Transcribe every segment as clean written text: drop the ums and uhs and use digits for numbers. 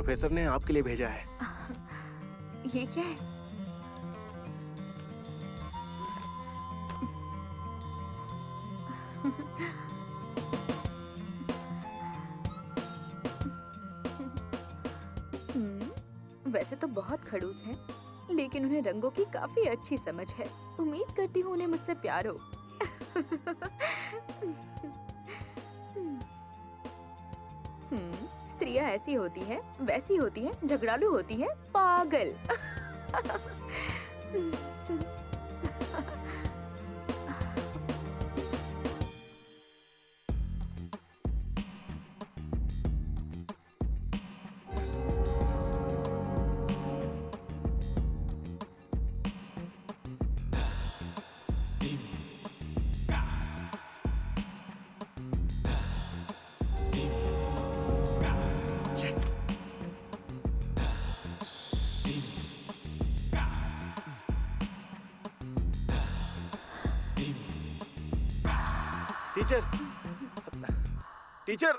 Professor ने आपके लिए भेजा है। ये क्या है? वैसे तो बहुत खड़ूस हैं, लेकिन उन्हें रंगों की काफी अच्छी समझ है। उम्मीद करती हूँ उन्हें मुझसे प्यार हो। स्त्रियां ऐसी होती हैं, वैसी होती हैं, झगड़ालू होती हैं, पागल। Teacher, teacher,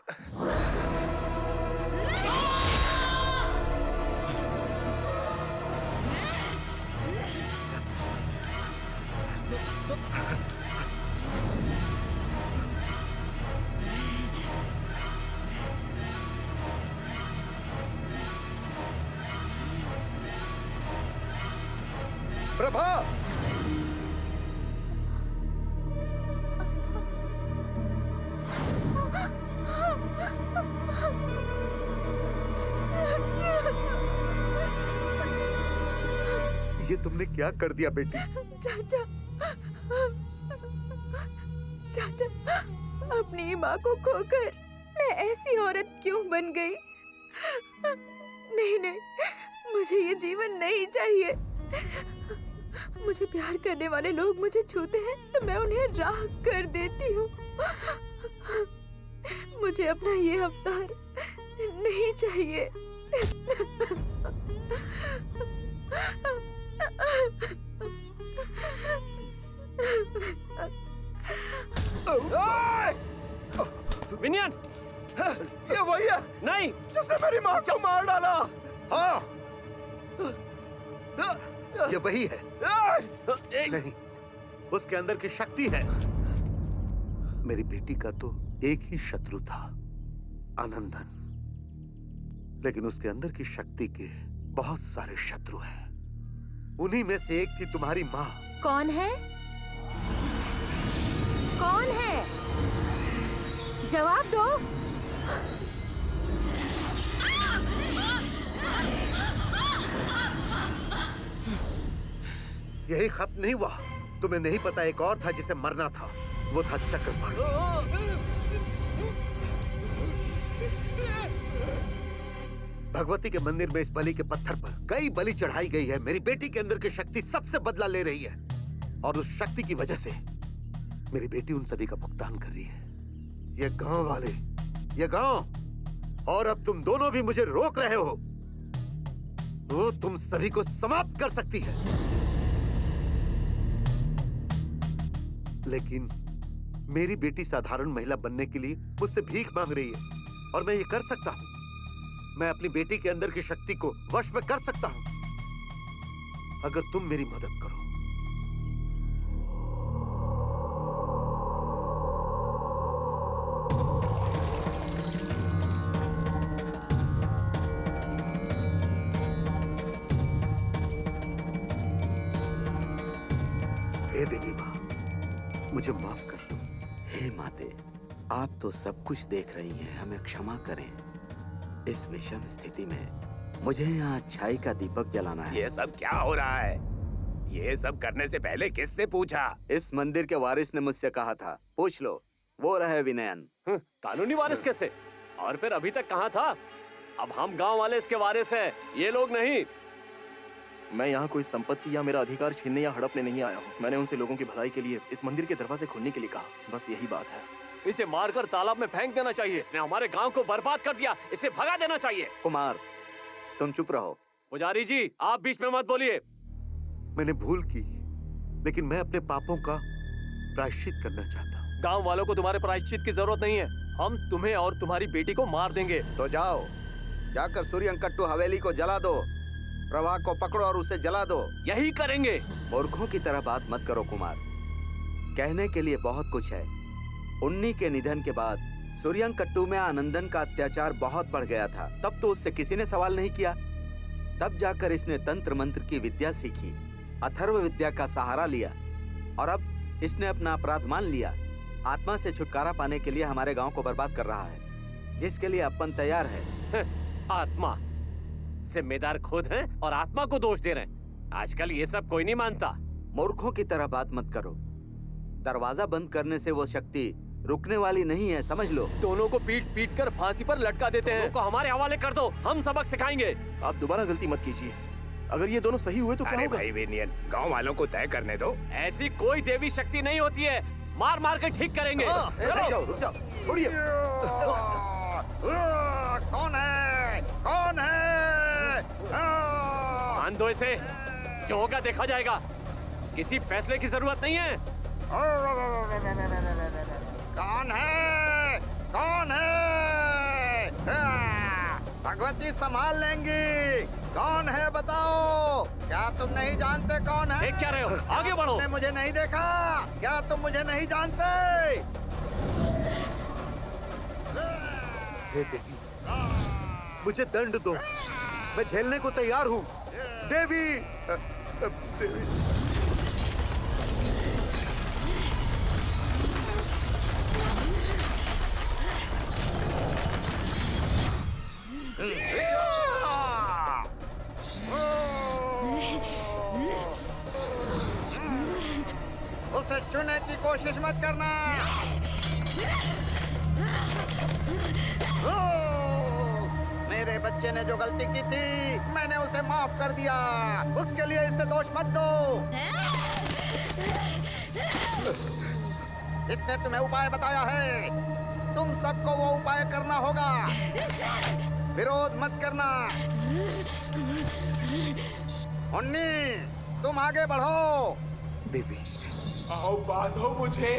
Prabha! ये तुमने क्या कर दिया बेटी? चाचा, चाचा, अपनी माँ को खोकर मैं ऐसी औरत क्यों बन गई? नहीं नहीं, मुझे ये जीवन नहीं चाहिए। मुझे प्यार करने वाले लोग मुझे छूते हैं तो मैं उन्हें राख कर देती हूँ। मुझे अपना ये अवतार नहीं चाहिए। विनयन, ये वही है नहीं, जिसने मेरी माँ को मार डाला। हाँ, ये वही है। नहीं, उसके अंदर की शक्ति है। मेरी बेटी का तो एक ही शत्रु था, आनंदन, लेकिन उसके अंदर की शक्ति के बहुत सारे शत्रु हैं। उन्हीं में से एक थी तुम्हारी माँ। कौन है? कौन है? जवाब दो। यही खत्म नहीं हुआ। तुम्हें नहीं पता एक और था जिसे मरना था, वो था चक्रपाणि। भगवती के मंदिर में इस बलि के पत्थर पर कई बलि चढ़ाई गई है। मेरी बेटी के अंदर की शक्ति सबसे बदला ले रही है और उस शक्ति की वजह से मेरी बेटी उन सभी का भुगतान कर रही है। ये गांव वाले, ये गांव, और अब तुम दोनों भी मुझे रोक रहे हो। वो तुम सभी को समाप्त कर सकती है, लेकिन मेरी बेटी साधारण महिला बनने के लिए मुझसे भीख मांग रही है और मैं ये कर सकता हूं। मैं अपनी बेटी के अंदर की शक्ति को वश में कर सकता हूं अगर तुम मेरी मदद करो। हे देवी माँ, मुझे माफ कर दो। हे माते, आप तो सब कुछ देख रही हैं, हमें क्षमा करें। इस विषम स्थिति में मुझे यहाँ अच्छाई का दीपक जलाना है। ये सब क्या हो रहा है? ये सब करने से पहले किससे पूछा? इस मंदिर के वारिस ने मुझसे कहा था, पूछ लो। वो रहे विनयन। कानूनी वारिस कैसे? और फिर अभी तक कहाँ था? अब हम गांव वाले इसके वारिस हैं, ये लोग नहीं। मैं यहाँ कोई संपत्ति या मेरा अधिकार छीनने या हड़पने नहीं आया हूँ। मैंने उनसे लोगों की भलाई के लिए इस मंदिर के दरवाजे खोलने के लिए कहा, बस यही बात है। इसे मारकर तालाब में फेंक देना चाहिए। इसने हमारे गांव को बर्बाद कर दिया, इसे भगा देना चाहिए। कुमार, तुम चुप रहो। पुजारी जी, आप बीच में मत बोलिए। मैंने भूल की, लेकिन मैं अपने पापों का प्रायश्चित करना चाहता हूँ। गांव वालों को तुम्हारे प्रायश्चित की जरूरत नहीं है। हम तुम्हें और तुम्हारी बेटी को मार देंगे। तो जाओ, जाकर सूर्यंकट्टू हवेली को जला दो। प्रभा को पकड़ो और उसे जला दो। यही करेंगे। मूर्खों की तरह बात मत करो कुमार। कहने के लिए बहुत कुछ है। उन्नी के निधन के बाद सूर्यंकट्टू में आनंदन का अत्याचार बहुत बढ़ गया था। तब तो उससे किसी ने सवाल नहीं किया। तब जाकर इसने तंत्र मंत्र की विद्या सीखी, अथर्व विद्या का सहारा लिया और अब इसने अपना अपराध मान लिया। आत्मा से छुटकारा पाने के लिए हमारे गांव को बर्बाद कर रहा है, जिसके लिए अपन तैयार है। आत्मा? जिम्मेदार खुद हैं और आत्मा को दोष दे रहे हैं। आजकल ये सब कोई नहीं मानता। मूर्खों की तरह बात मत करो। दरवाजा बंद करने से वो शक्ति रुकने वाली नहीं है, समझ लो। दोनों को पीट पीट कर फांसी पर लटका देते हैं। को हमारे हवाले कर दो, हम सबक सिखाएंगे। आप दोबारा गलती मत कीजिए। अगर ये दोनों सही हुए तो क्या अरे होगा? भाई विनियन, गांव वालों को तय करने दो। ऐसी कोई देवी शक्ति नहीं होती है। मार मार के ठीक करेंगे। रुक जाओ, छोड़िए। कौन है? कौन है? मान दो इसे, जो होगा देखा जाएगा। किसी फैसले की जरूरत नहीं है। कौन है? कौन है? भगवती संभाल लेंगी। कौन है बताओ? क्या तुम नहीं जानते कौन है? देख क्या रहे हो? आगे बढ़ो। तुमने मुझे नहीं देखा? क्या तुम मुझे नहीं जानते? हे देवी, मुझे दंड दो। मैं झेलने को तैयार हूँ। देवी, देवी। उसे छूने की कोशिश मत करना। मेरे बच्चे ने जो गलती की थी, मैंने उसे माफ कर दिया। उसके लिए इसे दोष मत दो। इसने तुम्हें उपाय बताया है, तुम सबको वो उपाय करना होगा। विरोध मत करना। उन्नी, तुम आगे बढ़ो। देवी, आओ बांधो मुझे।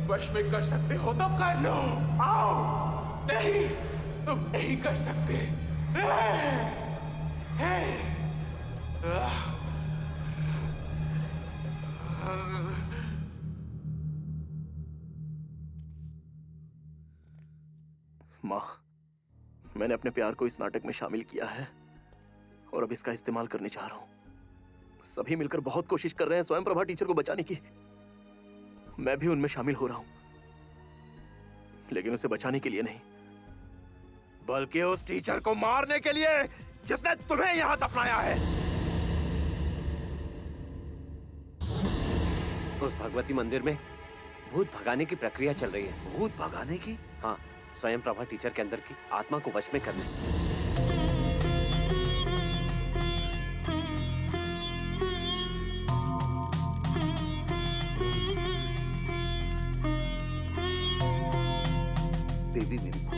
वश में कर सकते हो तो कर लो। आओ। नहीं, तुम नहीं कर सकते। माँ, मैंने अपने प्यार को इस नाटक में शामिल किया है और अब इसका इस्तेमाल करने जा रहा हूँ। सभी मिलकर बहुत कोशिश कर रहे हैं स्वयं प्रभा टीचर को बचाने की। मैं भी उनमें शामिल हो रहा हूँ, लेकिन उसे बचाने के लिए नहीं, बल्कि उस टीचर को मारने के लिए जिसने तुम्हें यहाँ दफनाया है। उस भगवती मंदिर में भूत भगाने की प्रक्रिया चल रही है। भूत भगाने की? हाँ, स्वयं प्रभा टीचर के अंदर की आत्मा को वश में करने। देवी मेरी भूल।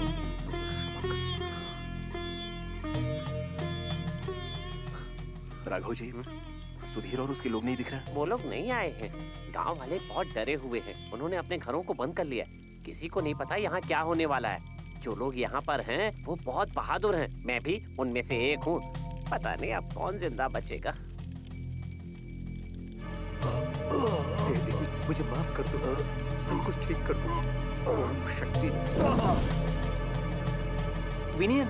राघव जी, सुधीर और उसके लोग नहीं दिख रहे। वो लोग नहीं आए हैं। गांव वाले बहुत डरे हुए हैं। उन्होंने अपने घरों को बंद कर लिया। किसी को नहीं पता यहाँ क्या होने वाला है। जो लोग यहाँ पर हैं वो बहुत बहादुर हैं। मैं भी उनमें से एक हूँ। पता नहीं अब कौन जिंदा बचेगा। हे देवी, मुझे माफ कर दो। सब कुछ ठीक कर दो। ओम शक्ति स्वाहा। विनियन,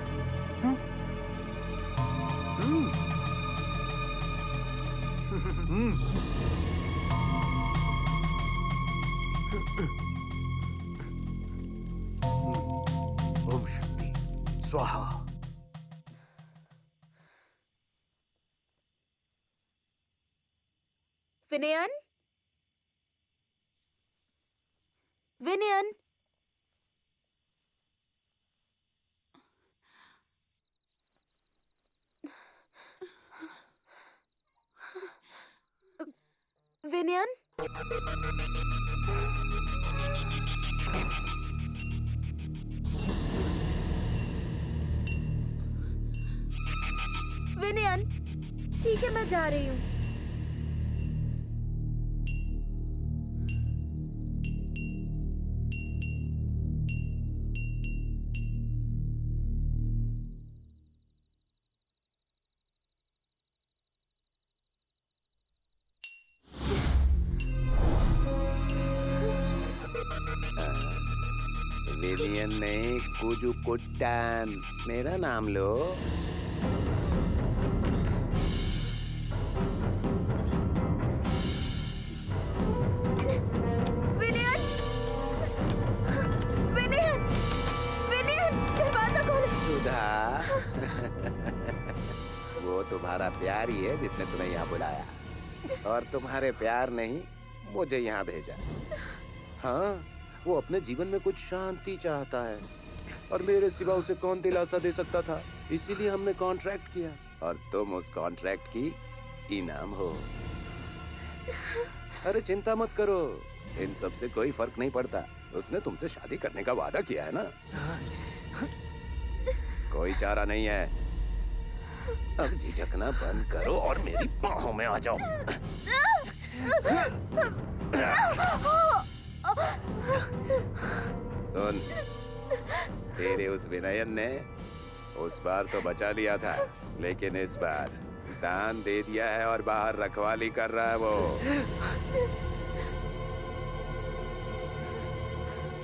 ओम शक्ति स्वाहा। विनयन, विनयन, विनयन, विनयन, ठीक है मैं जा रही हूँ। विलियन नहीं, कुजू कुट्टन, मेरा नाम लो। विनयन! विनयन! विनयन! दरवाजा खोलो! सुधा वो तुम्हारा प्यार ही है जिसने तुम्हें यहाँ बुलाया, और तुम्हारे प्यार नहीं मुझे यहाँ भेजा। हाँ, वो अपने जीवन में कुछ शांति चाहता है, और मेरे सिवा उसे कौन दिलासा दे सकता था। इसीलिए हमने कॉन्ट्रैक्ट किया, और तुम उस कॉन्ट्रैक्ट की इनाम हो। अरे चिंता मत करो, इन सब से कोई फर्क नहीं पड़ता। उसने तुमसे शादी करने का वादा किया है ना। कोई चारा नहीं है। अब झिझकना बंद करो और मेरी बाहों में आ जाओ। सुन, तेरे उस विनयन ने उस बार तो बचा लिया था, लेकिन इस बार दान दे दिया है और बाहर रखवाली कर रहा है वो।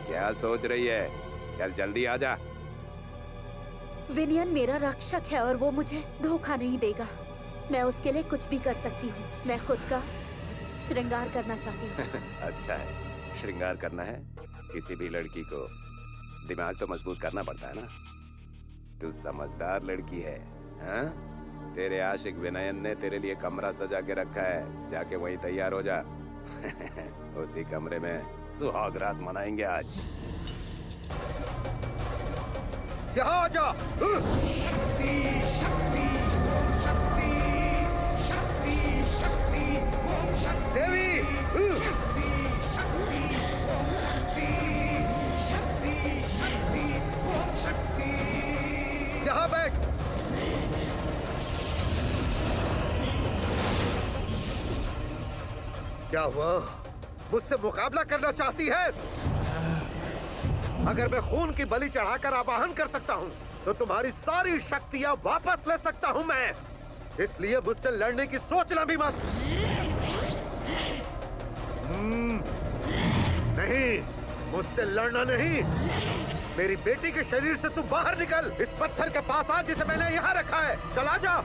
क्या सोच रही है? चल जल्दी आ जा। विनयन मेरा रक्षक है और वो मुझे धोखा नहीं देगा। मैं उसके लिए कुछ भी कर सकती हूँ। मैं खुद का श्रृंगार करना चाहती हूँ। अच्छा है, श्रृंगार करना है। किसी भी लड़की को दिमाग तो मजबूत करना पड़ता है ना। तू समझदार लड़की है, हाँ? तेरे आशिक विनयन ने तेरे लिए कमरा सजा के रखा है, जाके वहीं तैयार हो जा। उसी कमरे में सुहाग रात मनाएंगे आज। यहाँ आ जा। शक्ति शक्ति ओम शक्ति शक्ति शक्ति ओम शक्ति देवी! शक्ति शक्ति ओम शक्ति शक्ति शक्ति ओम शक्ति। यहाँ बैठ। क्या हुआ? मुझसे मुकाबला करना चाहती है? अगर मैं खून की बलि चढ़ाकर आवाहन कर सकता हूँ, तो तुम्हारी सारी शक्तियाँ वापस ले सकता हूँ मैं। इसलिए मुझसे लड़ने की सोचना भी मत। नहीं, मुझसे लड़ना नहीं। मेरी बेटी के शरीर से तू बाहर निकल। इस पत्थर के पास आ जिसे मैंने यहाँ रखा है। चला जा।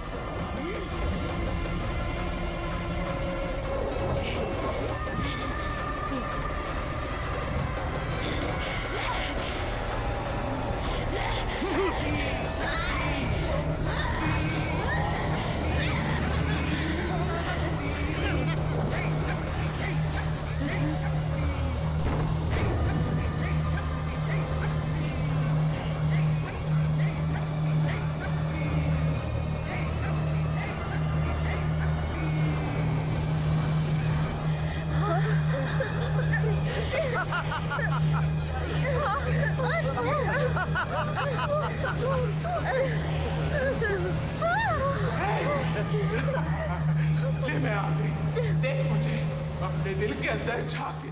ले मैं आ गई। देख मुझे अपने दिल के अंदर झांक।